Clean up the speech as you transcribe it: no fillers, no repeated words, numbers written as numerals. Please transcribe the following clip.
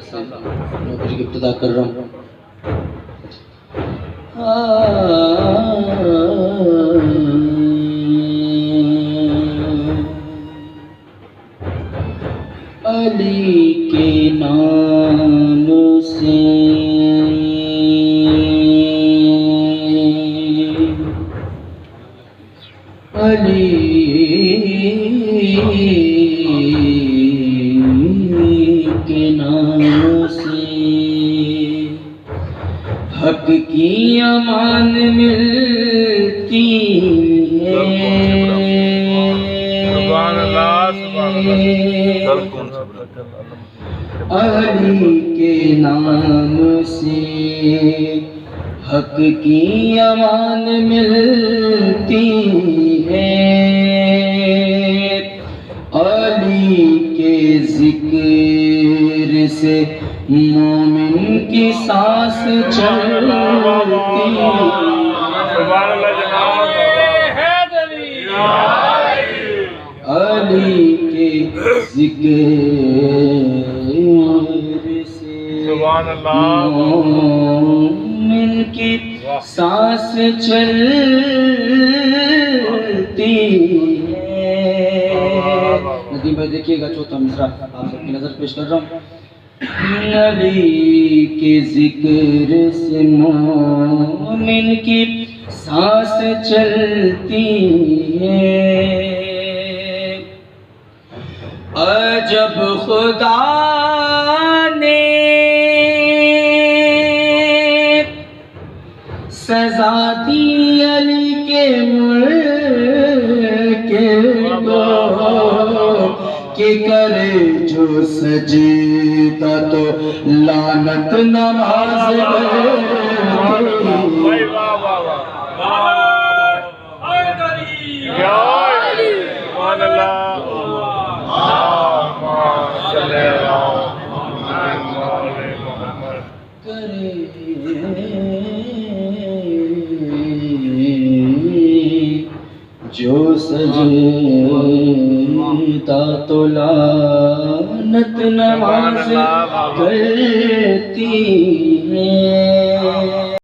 سے نوکری کی ابتدا کر رہا ہوں. علی کے نام سے علی کے نام سے حق کی امان ملتی ہے. علی کے نام سے حق کی امان ملتی ہے. علی کے ذکر سے مومن کی سانس چلتی ہے. علی کے ذکر سے مومن کی سانس چلتی ہے. ندیم بھائی دیکھیے گا چوتھا مصرع آپ سب کی نظر پیش کر رہا ہوں. علی کے ذکر سے مومن کی سانس چلتی ہے. عجب خدا نے سزا دی علی کے ملک کو کہ کرے جو سجدہ تو لعنت نماز جو سجدہ تو لعنت نماز کرتی ہے.